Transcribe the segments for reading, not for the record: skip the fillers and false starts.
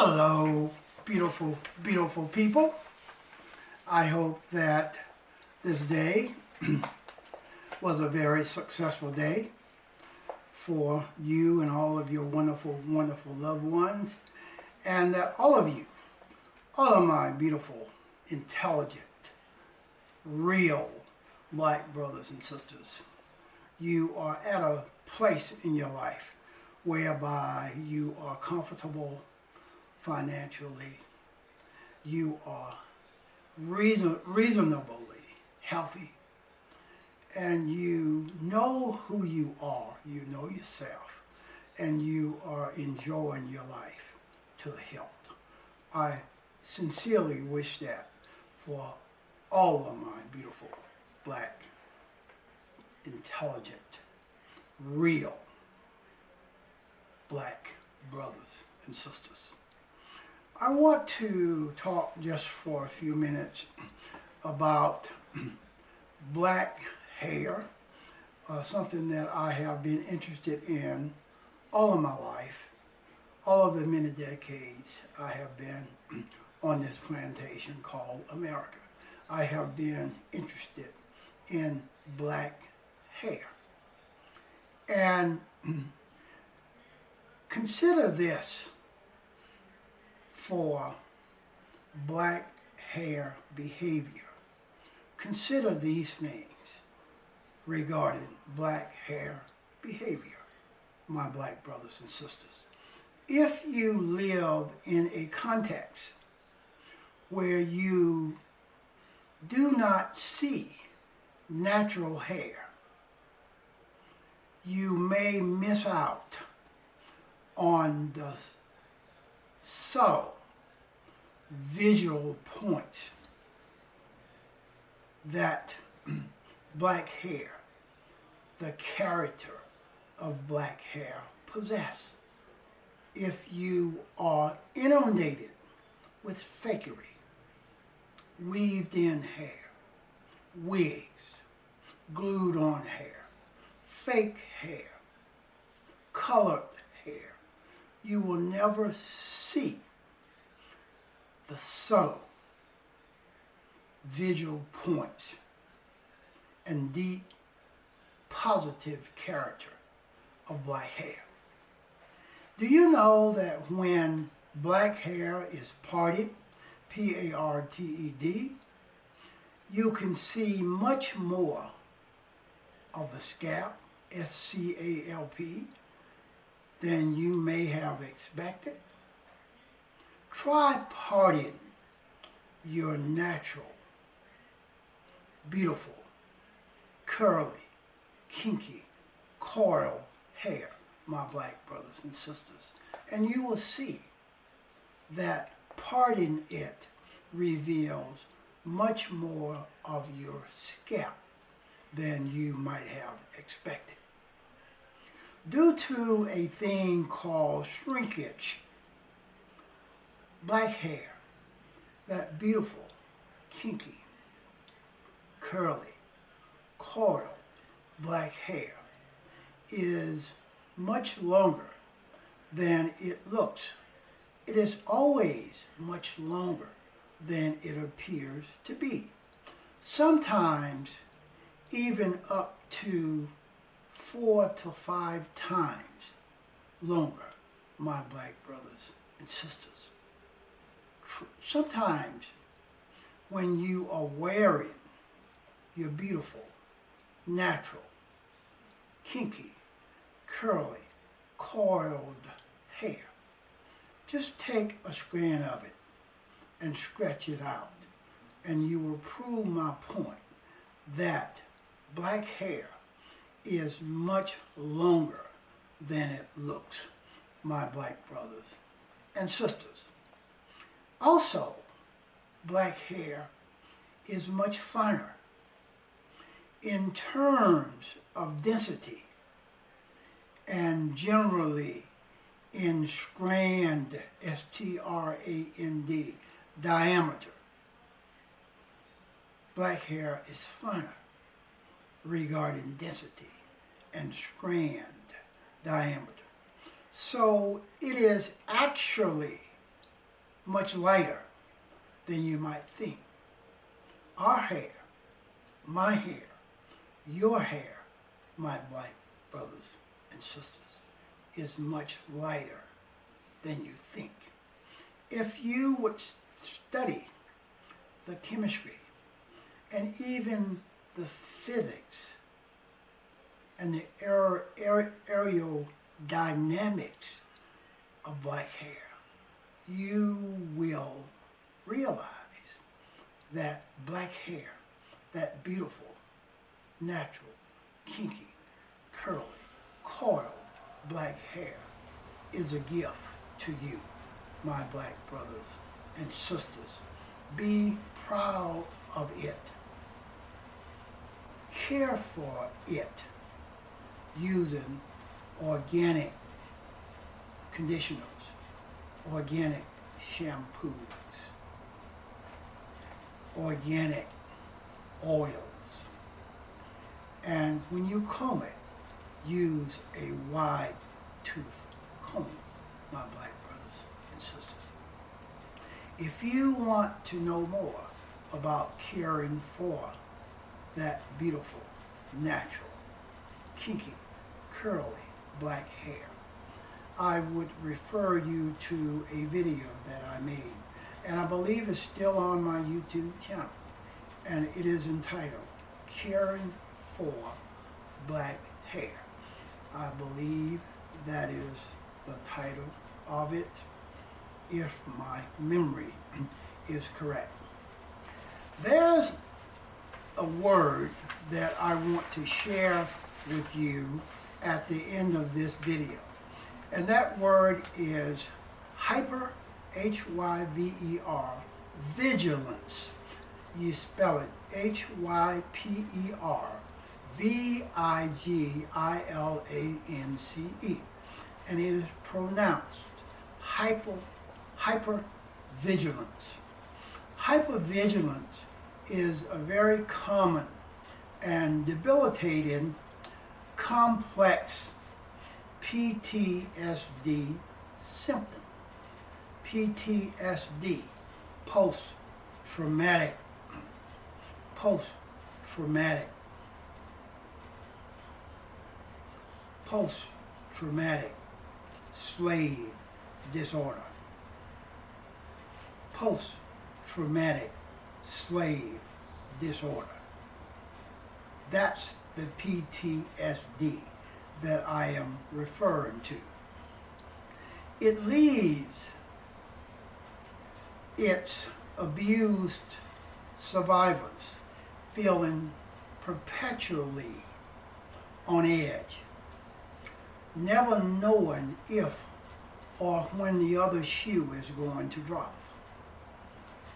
Hello, beautiful, beautiful people. I hope that this day was a very successful day for you and all of your wonderful, wonderful loved ones, and that all of you, all of my beautiful, intelligent, real black brothers and sisters, you are at a place in your life whereby you are comfortable financially, you are reasonably healthy, and you know who you are, you know yourself, and you are enjoying your life to the hilt. I sincerely wish that for all of my beautiful, black, intelligent, real black brothers and sisters. I want to talk just for a few minutes about black hair, something that I have been interested in all of my life, all of the many decades I have been on this plantation called America. I have been interested in black hair. And consider this for black hair behavior. Consider these things regarding black hair behavior, my black brothers and sisters. If you live in a context where you do not see natural hair, you may miss out on the subtle visual points that black hair, the character of black hair possess. If you are inundated with fakery, weaved in hair, wigs, glued on hair, fake hair, colored hair, you will never see the subtle visual points and deep positive character of black hair. Do you know that when black hair is parted, P-A-R-T-E-D, you can see much more of the scalp, S-C-A-L-P, than you may have expected? Try parting your natural, beautiful, curly, kinky, coil hair, my black brothers and sisters, and you will see that parting it reveals much more of your scalp than you might have expected. Due to a thing called shrinkage, black hair, that beautiful, kinky, curly, coiled black hair, is much longer than it looks. It is always much longer than it appears to be. Sometimes even up to 4 to 5 times longer, my black brothers and sisters. Sometimes when you are wearing your beautiful, natural, kinky, curly, coiled hair, just take a strand of it and stretch it out, and you will prove my point that black hair is much longer than it looks, my black brothers and sisters. Also, black hair is much finer in terms of density and generally in strand, S-T-R-A-N-D, diameter. Black hair is finer regarding density and strand diameter. So it is actually much lighter than you might think. Our hair, my hair, your hair, my black brothers and sisters, is much lighter than you think. If you would study the chemistry and even the physics and the aerodynamics of black hair, you will realize that black hair, that beautiful, natural, kinky, curly, coiled black hair, is a gift to you, my black brothers and sisters. Be proud of it. Care for it using organic conditioners, organic shampoos, organic oils. And when you comb it, use a wide tooth comb, my black brothers and sisters. If you want to know more about caring for that beautiful, natural, kinky, curly black hair, I would refer you to a video that I made, and I believe it's still on my YouTube channel, and it is entitled Caring for Black Hair. I believe that is the title of it, if my memory is correct. There's a word that I want to share with you at the end of this video, and that word is hyper, H-Y-V-E-R, vigilance. You spell it Hyper-vigilance, and it is pronounced hypervigilance. Hypervigilance is a very common and debilitating complex PTSD symptom. PTSD, post-traumatic slave disorder. Post-traumatic slave disorder. That's the PTSD that I am referring to. It leaves its abused survivors feeling perpetually on edge, never knowing if or when the other shoe is going to drop.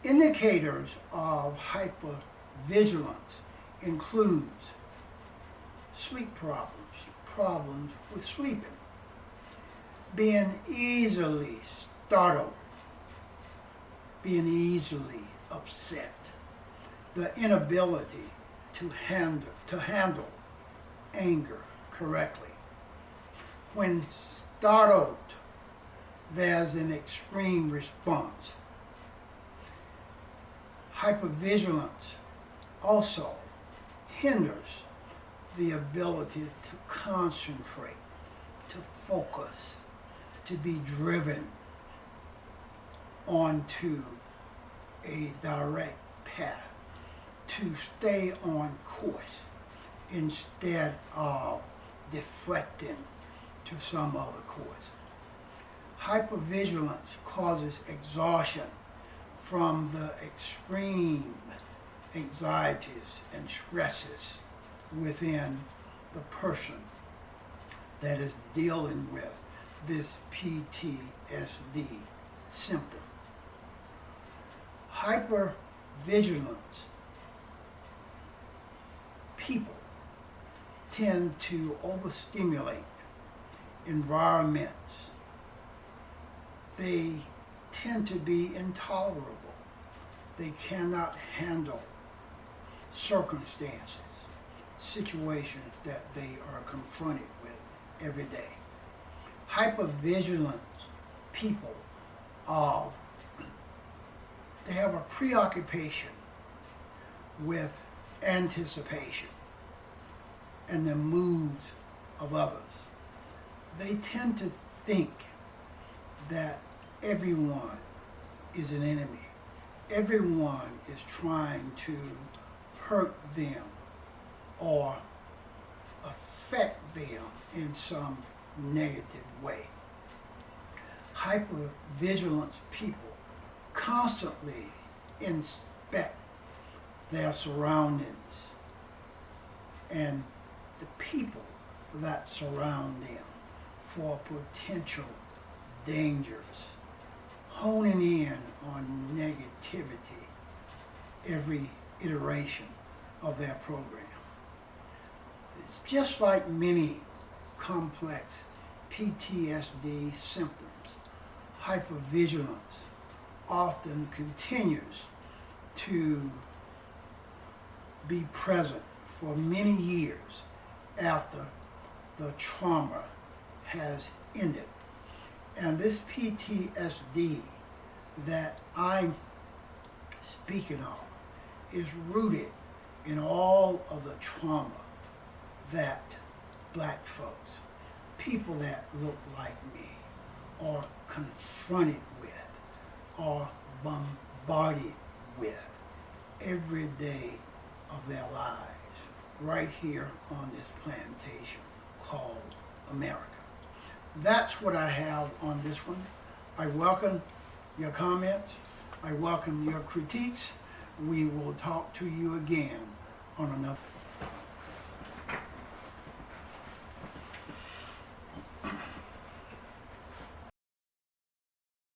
Indicators of hypervigilance includes sleep problems with sleeping, being easily startled, being easily upset, the inability to handle anger correctly. When startled, there's an extreme response. Hypervigilance also hinders the ability to concentrate, to focus, to be driven onto a direct path, to stay on course instead of deflecting to some other course. Hypervigilance causes exhaustion from the extreme anxieties and stresses within the person that is dealing with this PTSD symptom. Hypervigilance people tend to overstimulate environments. They tend to be intolerable. They cannot handle circumstances, situations that they are confronted with every day. Hypervigilant people of they have a preoccupation with anticipation and the moods of others. They tend to think that everyone is an enemy. Everyone is trying to hurt them or affect them in some negative way. Hypervigilance people constantly inspect their surroundings and the people that surround them for potential dangers, honing in on negativity every iteration of their program. It's just like many complex PTSD symptoms. Hypervigilance often continues to be present for many years after the trauma has ended. And this PTSD that I'm speaking of is rooted in all of the trauma that black folks, people that look like me, are confronted with, are bombarded with every day of their lives right here on this plantation called America. That's what I have on this one. I welcome your comments. I welcome your critiques. We will talk to you again on another.